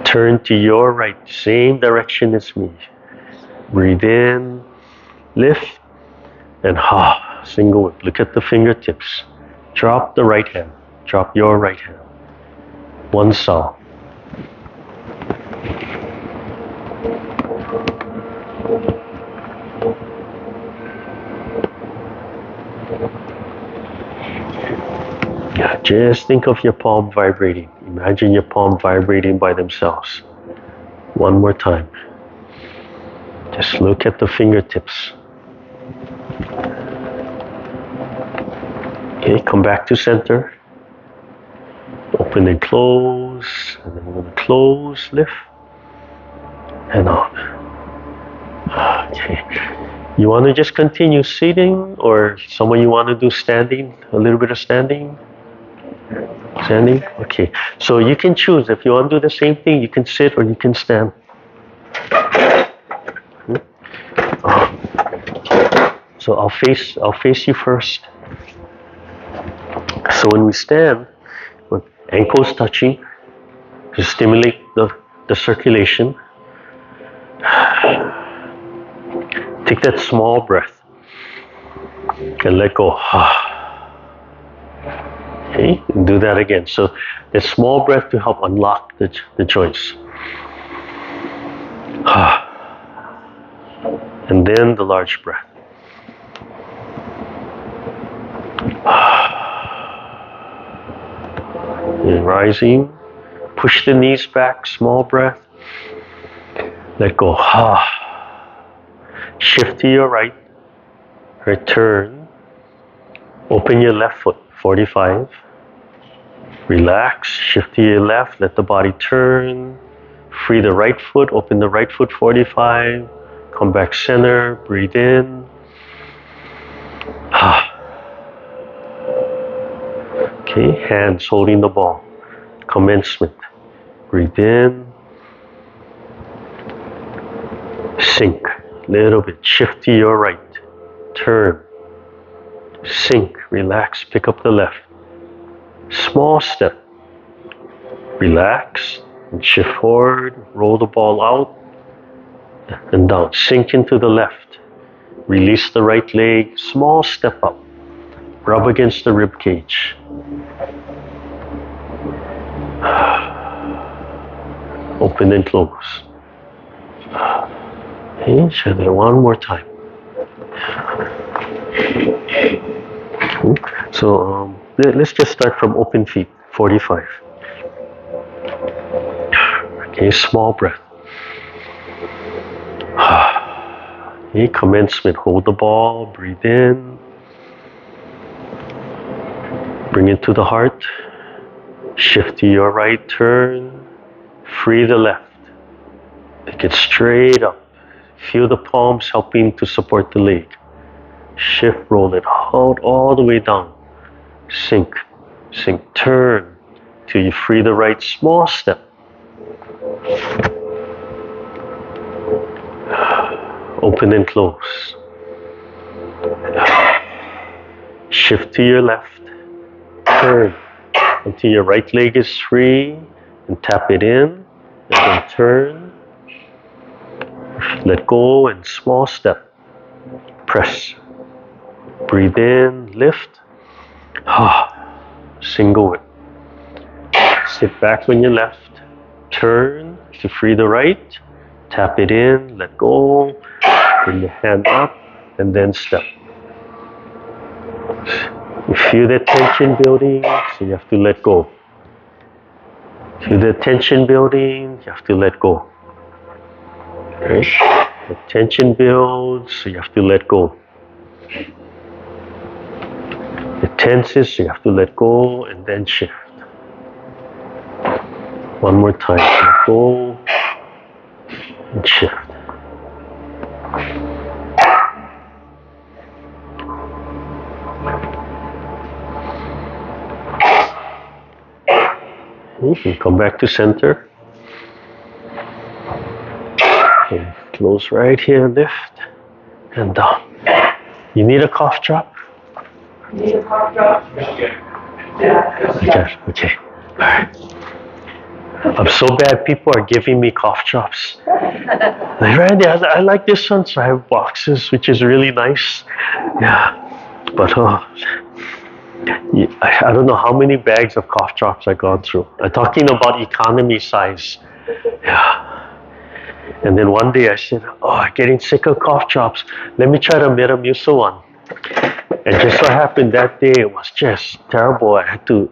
Turn to your right, same direction as me. Breathe in. Lift. And single whip. Look at the fingertips. Drop the right hand. Drop your right hand. One saw. Yeah, just think of your palm vibrating. Imagine your palm vibrating by themselves. One more time. Just look at the fingertips. Okay, come back to center. Open and close. And then we're going to close, lift, and on. Okay. You want to just continue sitting, or someone you want to do standing? A little bit of standing? Standing? Okay. So you can choose. If you want to do the same thing, you can sit or you can stand. So I'll face you first. So when we stand, with ankles touching, to stimulate the circulation, take that small breath and let go. Okay, and do that again. So that small breath to help unlock the joints. And then the large breath. And rising, push the knees back, small breath. Let go. Shift to your right. Return. Open your left foot, 45. Relax, shift to your left, let the body turn. Free the right foot, open the right foot, 45. Come back center, breathe in. Okay, hands holding the ball. Commencement. Breathe in. Sink. Little bit. Shift to your right. Turn. Sink. Relax. Pick up the left. Small step. Relax and shift forward, roll the ball out and down. Sink into the left. Release the right leg, small step up. Rub against the rib cage. Open and close. Okay, try that one more time. So let's just start from open feet, 45. Okay, small breath. Okay, commencement, hold the ball, breathe in. Bring it to the heart. Shift to your right, turn. Free the left. Take it straight up. Feel the palms helping to support the leg. Shift, roll it out all the way down. Sink, sink, turn till you free the right, small step. Open and close. Shift to your left. Turn until your right leg is free and tap it in. And then turn. Let go and small step. Press. Breathe in, lift. Single it. Sit back on your left. Turn to free the right. Tap it in, let go. Bring your hand up and then step. You feel the tension building, so you have to let go. Feel the tension building, you have to let go. Right? The tension builds, so you have to let go. It tenses, so you have to let go and then shift. One more time, let go and shift. You can come back to center. Okay, close right here, lift and down. You need a cough drop? Need a cough drop? Yeah. Okay. All right. I'm so bad. People are giving me cough drops. Like, Randy, I like this one, so I have boxes, which is really nice. Yeah. But I don't know how many bags of cough drops I've gone through. I'm talking about economy size. Yeah. And then one day I said, I'm getting sick of cough drops. Let me try the Metamucil one. And just so happened that day it was just terrible. I had to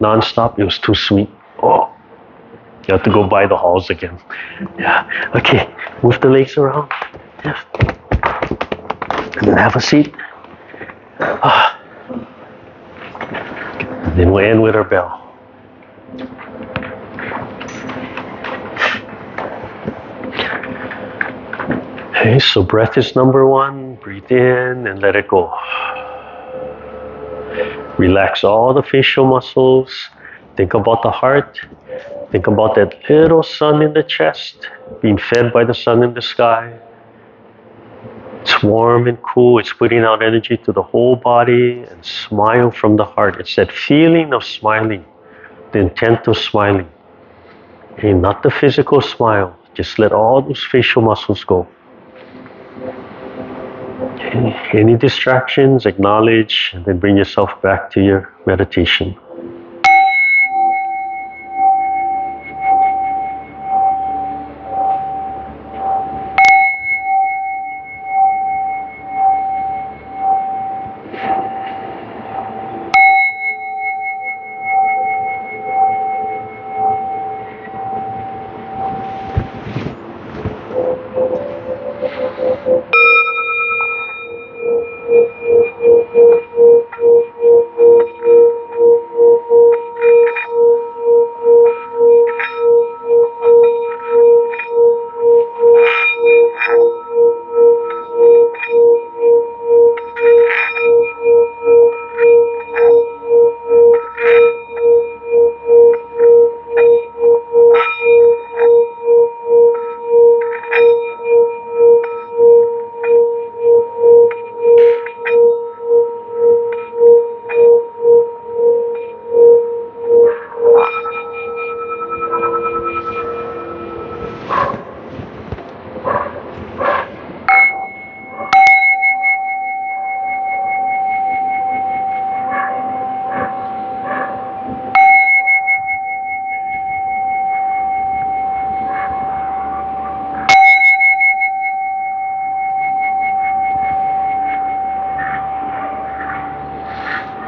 non-stop. It was too sweet. Oh, you have to go buy the halls again. Yeah. Okay. Move the legs around. Yes. And then have a seat. And then we'll end with our bell. Okay, so breath is number one. Breathe in and let it go. Relax all the facial muscles. Think about the heart. Think about that little sun in the chest, being fed by the sun in the sky. It's warm and cool. It's putting out energy to the whole body. And smile from the heart. It's that feeling of smiling, the intent of smiling. Okay, not the physical smile. Just let all those facial muscles go. Okay, any distractions, acknowledge, and then bring yourself back to your meditation.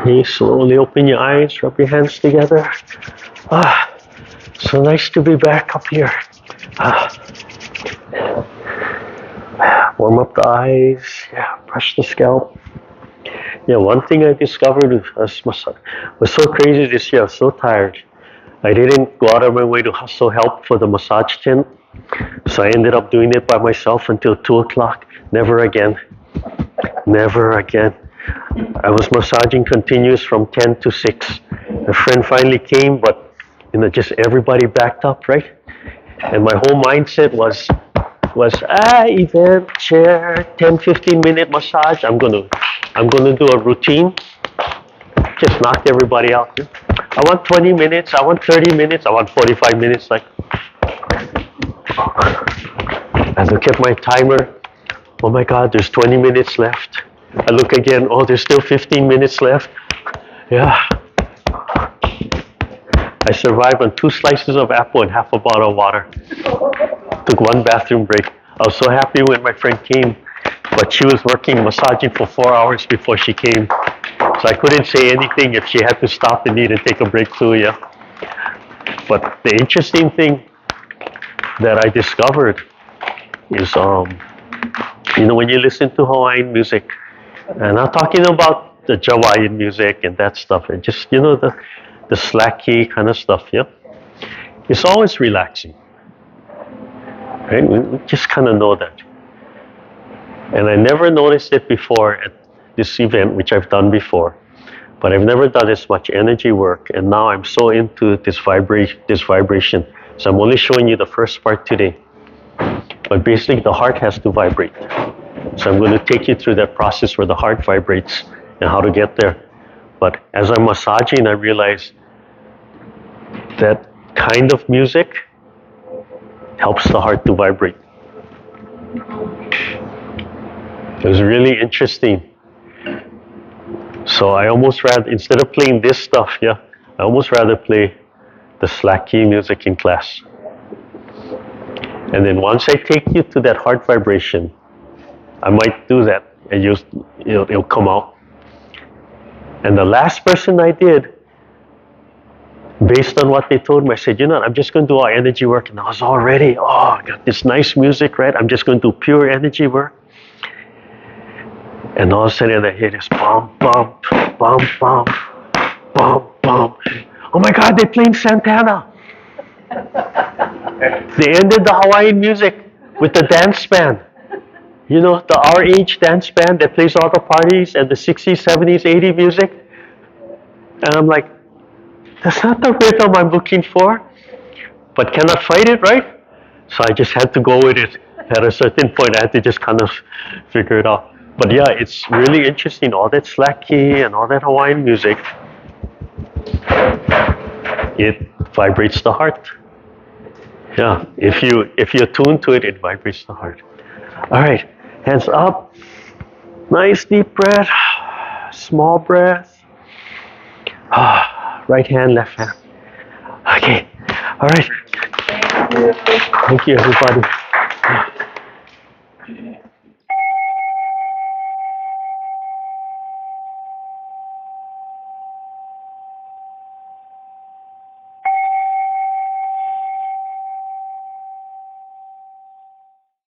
Okay, slowly open your eyes, rub your hands together. So nice to be back up here. Warm up the eyes, brush the scalp. Yeah, one thing I discovered was so crazy this year. I was so tired. I didn't go out of my way to hustle help for the massage tent. So I ended up doing it by myself until 2 o'clock. Never again. Never again. I was massaging continuous from 10 to 6. A friend finally came, but just everybody backed up, right? And my whole mindset was event, chair, 10-15 minute massage. I'm gonna do a routine. Just knocked everybody out. I want 20 minutes, I want 30 minutes, I want 45 minutes. Like, I look at my timer. Oh my God, there's 20 minutes left. I look again. Oh, there's still 15 minutes left. Yeah. I survived on 2 slices of apple and half a bottle of water. Took 1 bathroom break. I was so happy when my friend came, but she was working massaging for 4 hours before she came. So I couldn't say anything if she had to stop and eat and take a break too, yeah. But the interesting thing that I discovered is, when you listen to Hawaiian music, and I'm talking about the Hawaiian music and that stuff, and just, the slacky kind of stuff, yeah. It's always relaxing, right? We just kind of know that. And I never noticed it before at this event, which I've done before, but I've never done as much energy work, and now I'm so into this vibration. So I'm only showing you the first part today. But basically the heart has to vibrate. So I'm going to take you through that process where the heart vibrates and how to get there. But as I'm massaging, I realize that kind of music helps the heart to vibrate. It was really interesting. So I almost rather, instead of playing this stuff, I almost rather play the slacky music in class. And then once I take you to that heart vibration, I might do that and it'll come out. And the last person I did, based on what they told me, I said, I'm just going to do our energy work. And I was all ready. Oh, I got this nice music, right? I'm just going to do pure energy work. And all of a sudden I hear this bum, bum, bum, bum, bum, bum. Oh my God, they're playing Santana. They ended the Hawaiian music with the dance band. The RH dance band that plays all the parties and the 60s, 70s, 80s music. And I'm like, that's not the rhythm I'm looking for, but cannot fight it, right? So I just had to go with it. At a certain point, I had to just kind of figure it out. But yeah, it's really interesting. All that slacky and all that Hawaiian music, it vibrates the heart. Yeah, if you attune to it, it vibrates the heart. All right, hands up. Nice deep breath. Small breath. Right hand, left hand. Okay. All right. Thank you, everybody.